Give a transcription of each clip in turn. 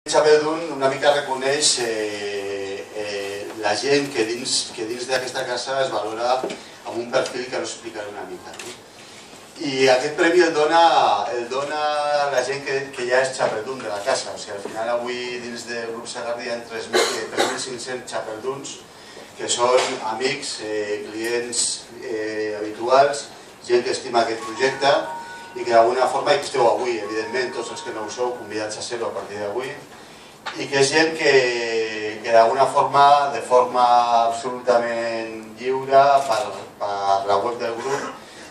Xapeldún una mica reconeix la gent que dins d'aquesta casa es valora amb un perfil que us explicaré una mica. I aquest premi el dona la gent que ja és Xapeldún de la casa. O sigui, al final avui dins del grup Segarra hi ha 3.500 Xapelduns que són amics, clients habituals, gent que estima aquest projecte i que d'alguna forma, i que esteu avui, evidentment, tots els que no ho sou, convidats a ser-ho a partir d'avui, i que és gent que d'alguna forma, de forma absolutament lliure, per la web del grup,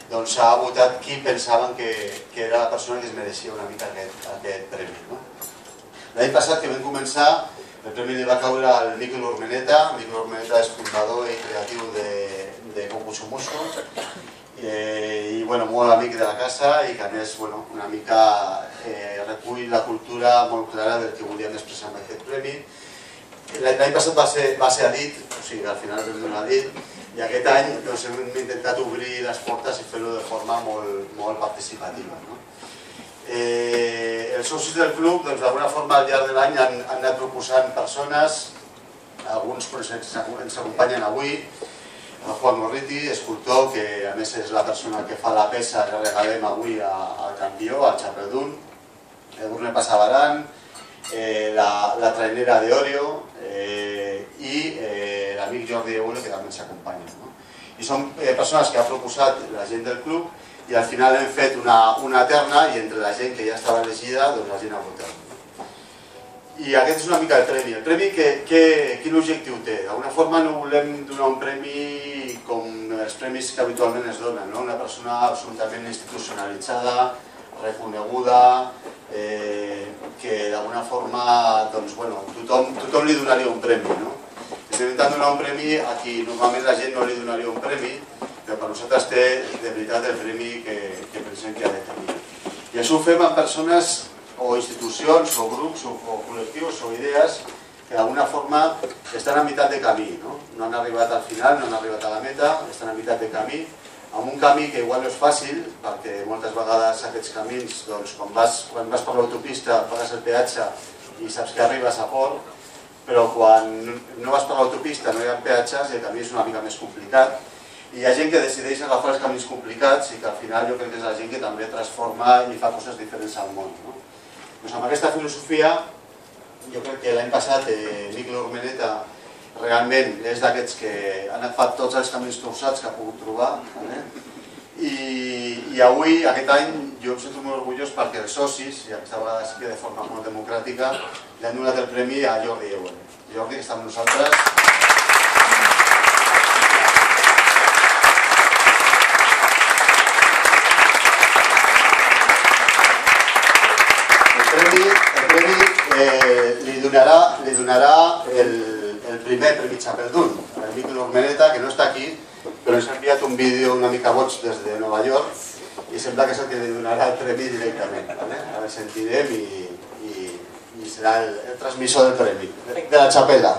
doncs ha votat qui pensaven que era la persona que es mereixia una mica aquest premi. L'any passat que vam començar, el premi li va caure al Mikel Urmeneta. Mikel Urmeneta és fundador i creatiu de Kokusumusu, i molt amic de la casa i que a més una mica recull la cultura molt clara del que volíem expressar amb aquest premi. L'any passat va ser a dit, o sigui, al final vam donar a dit, i aquest any hem intentat obrir les portes i fer-ho de forma molt participativa. Els socis del club, d'alguna forma al llarg de l'any han anat proposant persones, alguns ens acompanyen avui, el Juan Morriti, escultor, que a més és la persona que fa la peça que regalem avui al campió, al Xapeldún, Edurne Passabaran, la trainera d'Orio i l'amic Jordi Eule, que també ens acompanya. I són persones que ha proposat la gent del club i al final hem fet una terna i entre la gent que ja estava elegida, la gent ha votat. I aquest és una mica el premi. El premi, quin objectiu té? D'alguna forma no volem donar un premi com els premis que habitualment es donen, una persona absolutament institucionalitzada, reconeguda, que d'alguna forma tothom li donaria un premi. Estem intentant donar un premi a qui normalment la gent no li donaria un premi, però per nosaltres té de veritat el premi que pensem que ha de tenir. I això ho fem amb persones o institucions, o grups, o col·lectius, o idees que d'alguna forma estan a meitat de camí. No han arribat al final, no han arribat a la meta, estan a meitat de camí, amb un camí que igual no és fàcil, perquè moltes vegades aquests camins, quan vas per l'autopista pagues el peatge i saps que arribes a port, però quan no vas per l'autopista no hi ha peatges i el camí és una mica més complicat. I hi ha gent que decideix agafar els camins complicats i que al final jo crec que és la gent que també transforma i fa coses diferents al món. Amb aquesta filosofia, jo crec que l'any passat Mikel Urmeneta realment és d'aquests que han agafat tots els camins torçats que ha pogut trobar. I avui, aquest any, jo em sento molt orgullós perquè els socis, i aquesta vegada sí que de forma molt democràtica, li han donat el premi a Jordi Eule. Jordi, que està amb nosaltres. El premi li donarà el primer premi Xapeldún, el Mikel Urmeneta, que no està aquí, però ens ha enviat un vídeo una mica boig des de Nova York i sembla que és el que li donarà el premi directament. Ara el sentirem i serà el transmissor del premi, de la xapela.